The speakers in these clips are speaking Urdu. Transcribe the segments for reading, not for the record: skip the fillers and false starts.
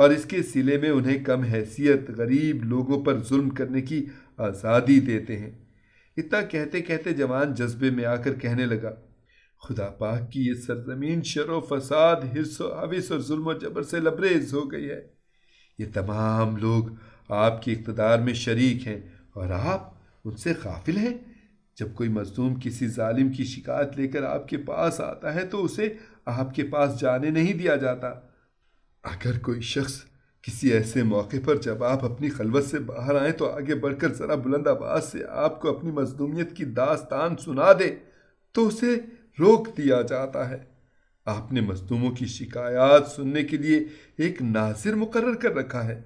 اور اس کے صلے میں انہیں کم حیثیت غریب لوگوں پر ظلم کرنے کی آزادی دیتے ہیں۔ اتنا کہتے کہتے جوان جذبے میں آ کر کہنے لگا، خدا پاک کی یہ سرزمین شر و فساد، حرص و حوث اور ظلم و جبر سے لبریز ہو گئی ہے۔ یہ تمام لوگ آپ کے اقتدار میں شریک ہیں اور آپ ان سے غافل ہیں۔ جب کوئی مظلوم کسی ظالم کی شکایت لے کر آپ کے پاس آتا ہے تو اسے آپ کے پاس جانے نہیں دیا جاتا۔ اگر کوئی شخص کسی ایسے موقع پر جب آپ اپنی خلوت سے باہر آئیں تو آگے بڑھ کر ذرا بلند آواز سے آپ کو اپنی مظلومیت کی داستان سنا دے تو اسے روک دیا جاتا ہے۔ آپ نے مظلوموں کی شکایات سننے کے لیے ایک ناظر مقرر کر رکھا ہے۔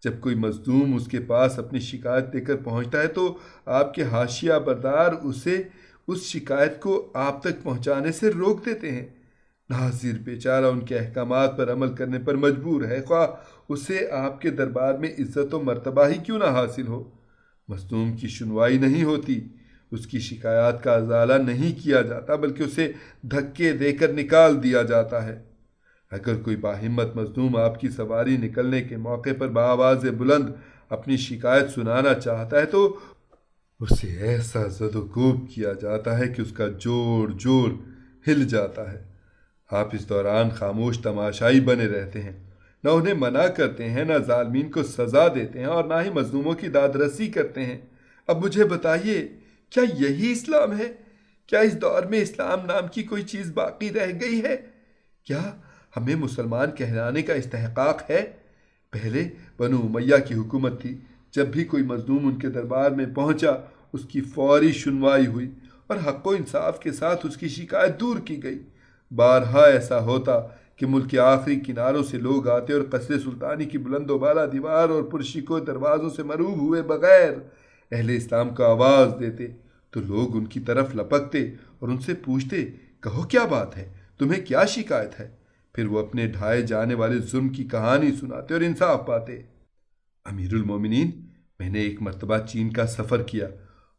جب کوئی مظلوم اس کے پاس اپنی شکایت لے کر پہنچتا ہے تو آپ کے حاشیہ بردار اسے اس شکایت کو آپ تک پہنچانے سے روک دیتے ہیں۔ ناظر بیچارہ ان کے احکامات پر عمل کرنے پر مجبور ہے، خواہ اسے آپ کے دربار میں عزت و مرتبہ ہی کیوں نہ حاصل ہو۔ مظلوم کی سنوائی نہیں ہوتی، اس کی شکایات کا ازالہ نہیں کیا جاتا بلکہ اسے دھکے دے کر نکال دیا جاتا ہے۔ اگر کوئی باہمت مظلوم آپ کی سواری نکلنے کے موقع پر بآواز بلند اپنی شکایت سنانا چاہتا ہے تو اسے ایسا زد و کوب کیا جاتا ہے کہ اس کا جوڑ جوڑ ہل جاتا ہے۔ آپ اس دوران خاموش تماشائی بنے رہتے ہیں، نہ انہیں منع کرتے ہیں، نہ ظالمین کو سزا دیتے ہیں اور نہ ہی مظلوموں کی داد رسی کرتے ہیں۔ اب مجھے بتائیے، کیا یہی اسلام ہے؟ کیا اس دور میں اسلام نام کی کوئی چیز باقی رہ گئی ہے؟ کیا ہمیں مسلمان کہلانے کا استحقاق ہے؟ پہلے بنو امیہ کی حکومت تھی، جب بھی کوئی مظلوم ان کے دربار میں پہنچا اس کی فوری سنوائی ہوئی اور حق و انصاف کے ساتھ اس کی شکایت دور کی گئی۔ بارہا ایسا ہوتا کہ ملک کے آخری کناروں سے لوگ آتے اور قصر سلطانی کی بلند و بالا دیوار اور پرشکو دروازوں سے مروب ہوئے بغیر اہل اسلام کو آواز دیتے تو لوگ ان کی طرف لپکتے اور ان سے پوچھتے، کہو کیا بات ہے، تمہیں کیا شکایت ہے؟ پھر وہ اپنے ڈھائے جانے والے ظلم کی کہانی سناتے اور انصاف پاتے۔ امیر المومنین، میں نے ایک مرتبہ چین کا سفر کیا۔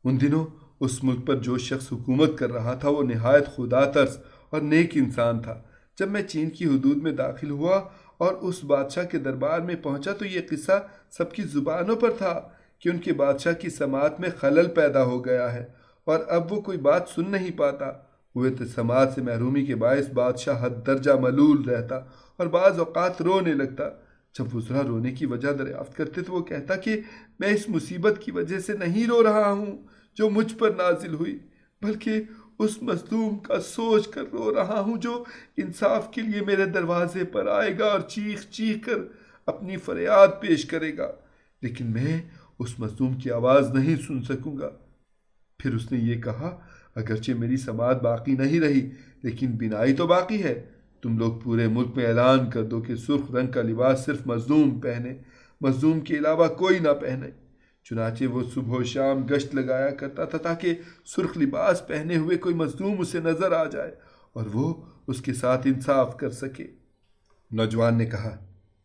ان دنوں اس ملک پر جو شخص حکومت کر رہا تھا وہ نہایت خدا ترس اور نیک انسان تھا۔ جب میں چین کی حدود میں داخل ہوا اور اس بادشاہ کے دربار میں پہنچا تو یہ قصہ سب کی زبانوں پر تھا کہ ان کے بادشاہ کی سماعت میں خلل پیدا ہو گیا ہے اور اب وہ کوئی بات سن نہیں پاتا۔ ہوئے تو سماعت سے محرومی کے باعث بادشاہ حد درجہ ملول رہتا اور بعض اوقات رونے لگتا۔ جب وزراء رونے کی وجہ دریافت کرتے تو وہ کہتا کہ میں اس مصیبت کی وجہ سے نہیں رو رہا ہوں جو مجھ پر نازل ہوئی، بلکہ اس مظلوم کا سوچ کر رو رہا ہوں جو انصاف کے لیے میرے دروازے پر آئے گا اور چیخ چیخ کر اپنی فریاد پیش کرے گا، لیکن میں اس مظلوم کی آواز نہیں سن سکوں گا۔ پھر اس نے یہ کہا، اگرچہ میری سماعت باقی نہیں رہی لیکن بینائی تو باقی ہے۔ تم لوگ پورے ملک میں اعلان کر دو کہ سرخ رنگ کا لباس صرف مظلوم پہنے، مظلوم کے علاوہ کوئی نہ پہنے۔ چنانچہ وہ صبح و شام گشت لگایا کرتا تھا تاکہ سرخ لباس پہنے ہوئے کوئی مظلوم اسے نظر آ جائے اور وہ اس کے ساتھ انصاف کر سکے۔ نوجوان نے کہا،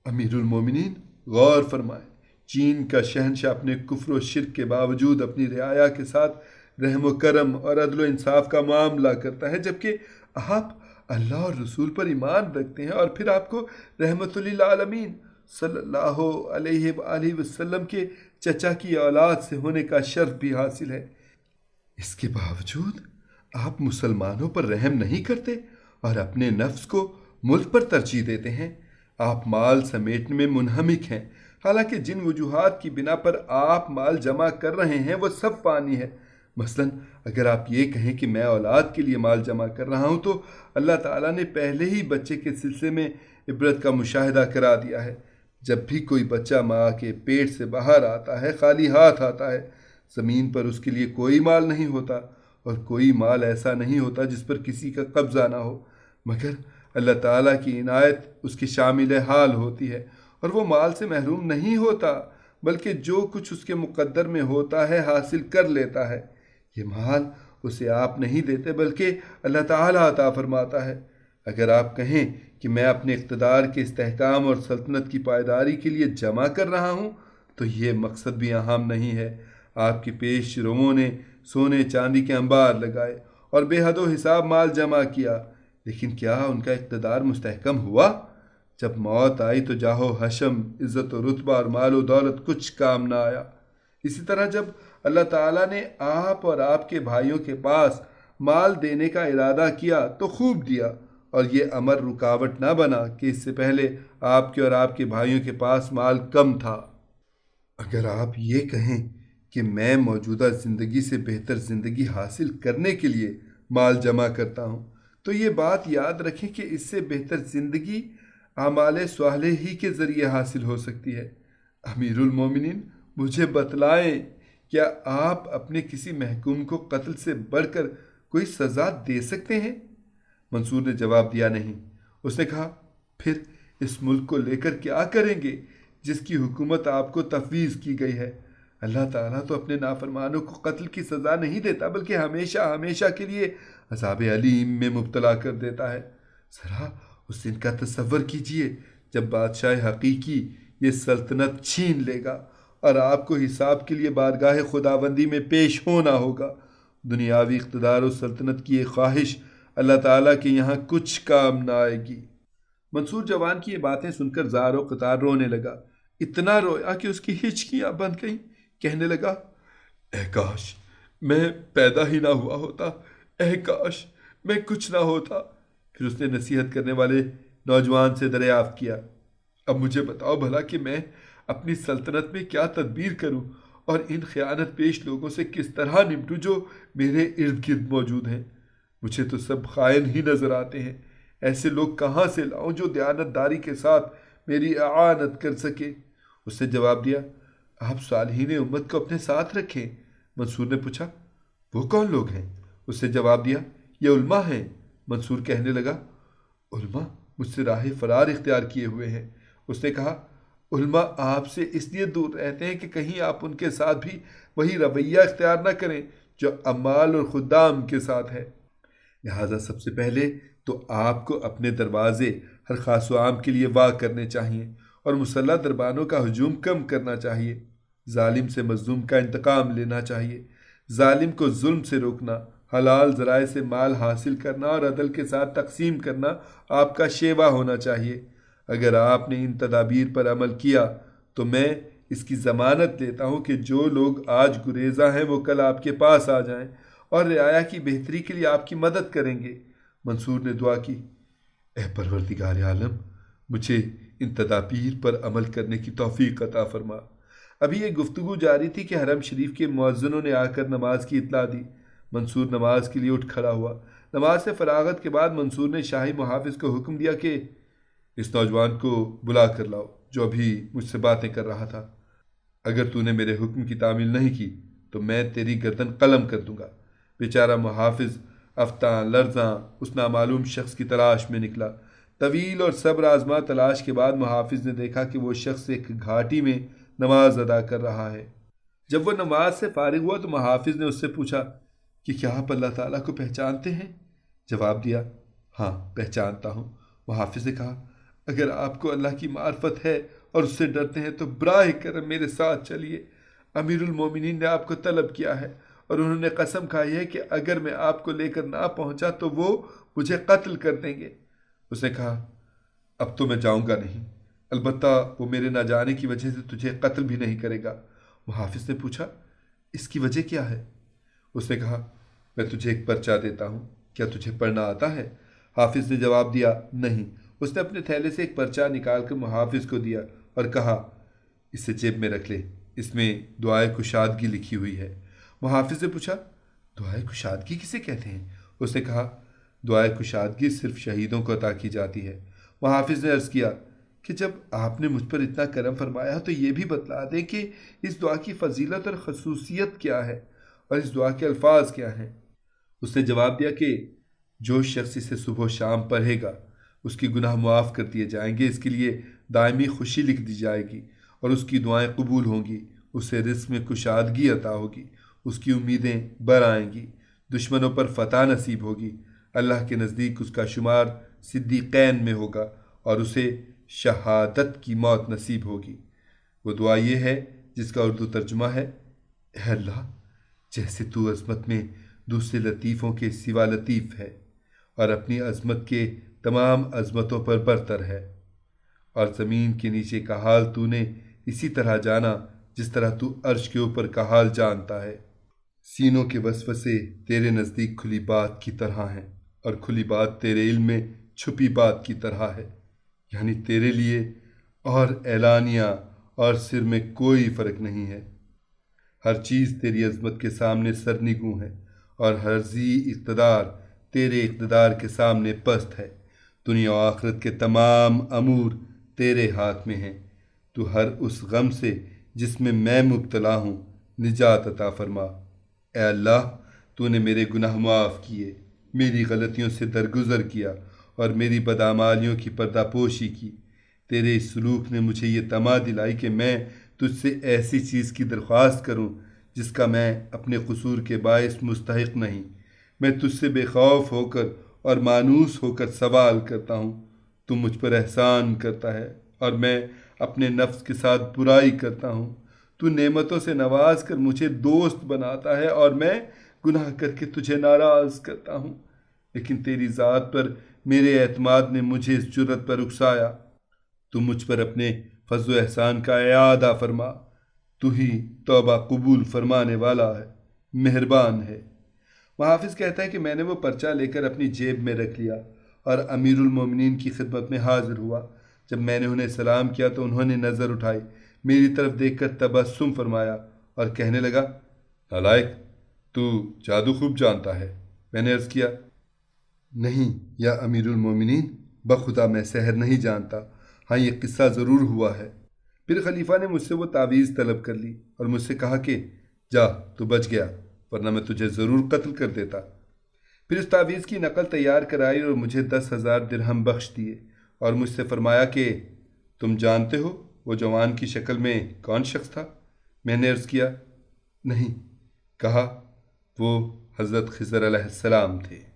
امیر المومنین غور فرمائیں، چین کا شہنشاہ اپنے کفر و شرک کے باوجود اپنی رعایا کے ساتھ رحم و کرم اور عدل و انصاف کا معاملہ کرتا ہے، جبکہ آپ اللہ اور رسول پر ایمان رکھتے ہیں اور پھر آپ کو رحمت للعالمین صلی اللہ علیہ وآلہ وسلم کے چچا کی اولاد سے ہونے کا شرف بھی حاصل ہے۔ اس کے باوجود آپ مسلمانوں پر رحم نہیں کرتے اور اپنے نفس کو ملک پر ترجیح دیتے ہیں۔ آپ مال سمیٹنے میں منہمک ہیں، حالانکہ جن وجوہات کی بنا پر آپ مال جمع کر رہے ہیں وہ سب فانی ہے۔ مثلاً اگر آپ یہ کہیں کہ میں اولاد کے لیے مال جمع کر رہا ہوں تو اللہ تعالیٰ نے پہلے ہی بچے کے سلسلے میں عبرت کا مشاہدہ کرا دیا ہے۔ جب بھی کوئی بچہ ماں کے پیٹ سے باہر آتا ہے خالی ہاتھ آتا ہے، زمین پر اس کے لیے کوئی مال نہیں ہوتا اور کوئی مال ایسا نہیں ہوتا جس پر کسی کا قبضہ نہ ہو، مگر اللہ تعالیٰ کی عنایت اس کے شامل حال ہوتی ہے اور وہ مال سے محروم نہیں ہوتا بلکہ جو کچھ اس کے مقدر میں ہوتا ہے حاصل کر لیتا ہے۔ یہ مال اسے آپ نہیں دیتے بلکہ اللہ تعالیٰ عطا فرماتا ہے۔ اگر آپ کہیں کہ میں اپنے اقتدار کے استحکام اور سلطنت کی پائیداری کے لیے جمع کر رہا ہوں تو یہ مقصد بھی اہم نہیں ہے۔ آپ کے پیش رووں نے سونے چاندی کے انبار لگائے اور بے حد و حساب مال جمع کیا، لیکن کیا ان کا اقتدار مستحکم ہوا؟ جب موت آئی تو جاہو حشم، عزت و رتبہ اور مال و دولت کچھ کام نہ آیا۔ اسی طرح جب اللہ تعالیٰ نے آپ اور آپ کے بھائیوں کے پاس مال دینے کا ارادہ کیا تو خوب دیا، اور یہ امر رکاوٹ نہ بنا کہ اس سے پہلے آپ کے اور آپ کے بھائیوں کے پاس مال کم تھا۔ اگر آپ یہ کہیں کہ میں موجودہ زندگی سے بہتر زندگی حاصل کرنے کے لیے مال جمع کرتا ہوں، تو یہ بات یاد رکھیں کہ اس سے بہتر زندگی اعمال صالح ہی کے ذریعے حاصل ہو سکتی ہے۔ امیر المومنین، مجھے بتلائیں، کیا آپ اپنے کسی محکوم کو قتل سے بڑھ کر کوئی سزا دے سکتے ہیں؟ منصور نے جواب دیا، نہیں۔ اس نے کہا، پھر اس ملک کو لے کر کیا کریں گے جس کی حکومت آپ کو تفویض کی گئی ہے؟ اللہ تعالیٰ تو اپنے نافرمانوں کو قتل کی سزا نہیں دیتا، بلکہ ہمیشہ ہمیشہ کے لیے عذاب علیم میں مبتلا کر دیتا ہے۔ ذرا اس دن کا تصور کیجئے جب بادشاہ حقیقی یہ سلطنت چھین لے گا اور آپ کو حساب کے لیے بارگاہ خداوندی میں پیش ہونا ہوگا۔ دنیاوی اقتدار و سلطنت کی ایک خواہش اللہ تعالیٰ کے یہاں کچھ کام نہ آئے گی۔ منصور جوان کی یہ باتیں سن کر زار و قطار رونے لگا، اتنا رویا کہ اس کی ہچکیاں بند گئیں۔ کہنے لگا، اے کاش میں پیدا ہی نہ ہوا ہوتا، اے کاش میں کچھ نہ ہوتا۔ پھر اس نے نصیحت کرنے والے نوجوان سے دریافت کیا، اب مجھے بتاؤ بھلا کہ میں اپنی سلطنت میں کیا تدبیر کروں اور ان خیانت پیش لوگوں سے کس طرح نمٹوں جو میرے ارد گرد موجود ہیں؟ مجھے تو سب خائن ہی نظر آتے ہیں۔ ایسے لوگ کہاں سے لاؤں جو دیانت داری کے ساتھ میری اعانت کر سکے؟ اس نے جواب دیا، آپ صالحین امت کو اپنے ساتھ رکھیں۔ منصور نے پوچھا، وہ کون لوگ ہیں؟ اس نے جواب دیا، یہ علماء ہیں۔ منصور کہنے لگا، علماء مجھ سے راہ فرار اختیار کیے ہوئے ہیں۔ اس نے کہا، علماء آپ سے اس لیے دور رہتے ہیں کہ کہیں آپ ان کے ساتھ بھی وہی رویہ اختیار نہ کریں جو عمال اور خدام کے ساتھ ہے۔ لہٰذا سب سے پہلے تو آپ کو اپنے دروازے ہر خاص و عام کے لیے وا کرنے چاہیے اور مسلح دربانوں کا ہجوم کم کرنا چاہیے۔ ظالم سے مظلوم کا انتقام لینا چاہیے، ظالم کو ظلم سے روکنا، حلال ذرائع سے مال حاصل کرنا اور عدل کے ساتھ تقسیم کرنا آپ کا شیوا ہونا چاہیے۔ اگر آپ نے ان تدابیر پر عمل کیا تو میں اس کی ضمانت لیتا ہوں کہ جو لوگ آج گریزاں ہیں وہ کل آپ کے پاس آ جائیں اور رعایا کی بہتری کے لیے آپ کی مدد کریں گے۔ منصور نے دعا کی، اے پروردگار عالم، مجھے ان تدابیر پر عمل کرنے کی توفیق عطا فرما۔ ابھی یہ گفتگو جاری تھی کہ حرم شریف کے مؤذنوں نے آ کر نماز کی اطلاع دی۔ منصور نماز کے لیے اٹھ کھڑا ہوا۔ نماز سے فراغت کے بعد منصور نے شاہی محافظ کو حکم دیا کہ اس نوجوان کو بلا کر لاؤ جو ابھی مجھ سے باتیں کر رہا تھا۔ اگر تو نے میرے حکم کی تعمیل نہیں کی تو میں تیری گردن قلم کر دوں گا۔ بیچارہ محافظ افتاں لرزاں اس نامعلوم شخص کی تلاش میں نکلا۔ طویل اور صبر آزما تلاش کے بعد محافظ نے دیکھا کہ وہ شخص ایک گھاٹی میں نماز ادا کر رہا ہے۔ جب وہ نماز سے فارغ ہوا تو محافظ نے اس سے پوچھا کہ کیا آپ اللہ تعالیٰ کو پہچانتے ہیں؟ جواب دیا، ہاں پہچانتا ہوں۔ محافظ نے کہا، اگر آپ کو اللہ کی معرفت ہے اور اس سے ڈرتے ہیں تو براہ کرم میرے ساتھ چلیے۔ امیر المومنین نے آپ کو طلب کیا ہے اور انہوں نے قسم کھائی ہے کہ اگر میں آپ کو لے کر نہ پہنچا تو وہ مجھے قتل کر دیں گے۔ اس نے کہا، اب تو میں جاؤں گا نہیں، البتہ وہ میرے نہ جانے کی وجہ سے تجھے قتل بھی نہیں کرے گا۔ محافظ نے پوچھا، اس کی وجہ کیا ہے؟ اس نے کہا، میں تجھے ایک پرچہ دیتا ہوں، کیا تجھے پڑھنا آتا ہے؟ حافظ نے جواب دیا، نہیں۔ اس نے اپنے تھیلے سے ایک پرچہ نکال کر محافظ کو دیا اور کہا، اسے جیب میں رکھ لے، اس میں دعائے کشادگی لکھی ہوئی ہے۔ محافظ نے پوچھا، دعائے کشادگی کسے کہتے ہیں؟ اس نے کہا، دعائے کشادگی صرف شہیدوں کو عطا کی جاتی ہے۔ محافظ نے عرض کیا کہ جب آپ نے مجھ پر اتنا کرم فرمایا تو یہ بھی بتلا دیں کہ اس دعا کی فضیلت اور خصوصیت کیا ہے اور اس دعا کے الفاظ کیا ہیں۔ اس نے جواب دیا کہ جو شخص اسے صبح و شام پڑھے گا اس کی گناہ معاف کر دیے جائیں گے، اس کے لیے دائمی خوشی لکھ دی جائے گی اور اس کی دعائیں قبول ہوں گی، اسے رزق میں کشادگی عطا ہوگی، اس کی امیدیں بر آئیں گی، دشمنوں پر فتح نصیب ہوگی، اللہ کے نزدیک اس کا شمار صدیقین میں ہوگا اور اسے شہادت کی موت نصیب ہوگی۔ وہ دعا یہ ہے جس کا اردو ترجمہ ہے، اے اللہ، جیسے تو عظمت میں دوسرے لطیفوں کے سوا لطیف ہے اور اپنی عظمت کے تمام عظمتوں پر برتر ہے، اور زمین کے نیچے کا حال تو نے اسی طرح جانا جس طرح تو عرش کے اوپر کا حال جانتا ہے۔ سینوں کے وسوسے تیرے نزدیک کھلی بات کی طرح ہیں اور کھلی بات تیرے علم میں چھپی بات کی طرح ہے، یعنی تیرے لیے اور اعلانیہ اور سر میں کوئی فرق نہیں ہے۔ ہر چیز تیری عظمت کے سامنے سرنگوں ہے اور ہر ذی اقتدار تیرے اقتدار کے سامنے پست ہے۔ دنیا و آخرت کے تمام امور تیرے ہاتھ میں ہیں۔ تو ہر اس غم سے جس میں میں مبتلا ہوں نجات عطا فرما۔ اے اللہ، تو نے میرے گناہ معاف کیے، میری غلطیوں سے درگزر کیا اور میری بدعمالیوں کی پردہ پوشی کی۔ تیرے اس سلوک نے مجھے یہ طمع دلائی کہ میں تجھ سے ایسی چیز کی درخواست کروں جس کا میں اپنے قصور کے باعث مستحق نہیں۔ میں تجھ سے بے خوف ہو کر اور مانوس ہو کر سوال کرتا ہوں۔ تو مجھ پر احسان کرتا ہے اور میں اپنے نفس کے ساتھ برائی کرتا ہوں۔ تو نعمتوں سے نواز کر مجھے دوست بناتا ہے اور میں گناہ کر کے تجھے ناراض کرتا ہوں، لیکن تیری ذات پر میرے اعتماد نے مجھے اس جرت پر اکسایا۔ تو مجھ پر اپنے فضل و احسان کا اعادہ فرما۔ تو ہی توبہ قبول فرمانے والا ہے، مہربان ہے۔ محافظ کہتا ہے کہ میں نے وہ پرچہ لے کر اپنی جیب میں رکھ لیا اور امیر المومنین کی خدمت میں حاضر ہوا۔ جب میں نے انہیں سلام کیا تو انہوں نے نظر اٹھائی، میری طرف دیکھ کر تبسم فرمایا اور کہنے لگا، نالائق، تو جادو خوب جانتا ہے۔ میں نے عرض کیا، نہیں یا امیر المومنین، بخدا میں سحر نہیں جانتا، ہاں یہ قصہ ضرور ہوا ہے۔ پھر خلیفہ نے مجھ سے وہ تعویذ طلب کر لی اور مجھ سے کہا کہ جا، تو بچ گیا، ورنہ میں تجھے ضرور قتل کر دیتا۔ پھر اس تعویذ کی نقل تیار کرائی اور مجھے 10,000 درہم بخش دیے اور مجھ سے فرمایا کہ تم جانتے ہو وہ جوان کی شکل میں کون شخص تھا؟ میں نے عرض کیا، نہیں۔ کہا، وہ حضرت خضر علیہ السلام تھے۔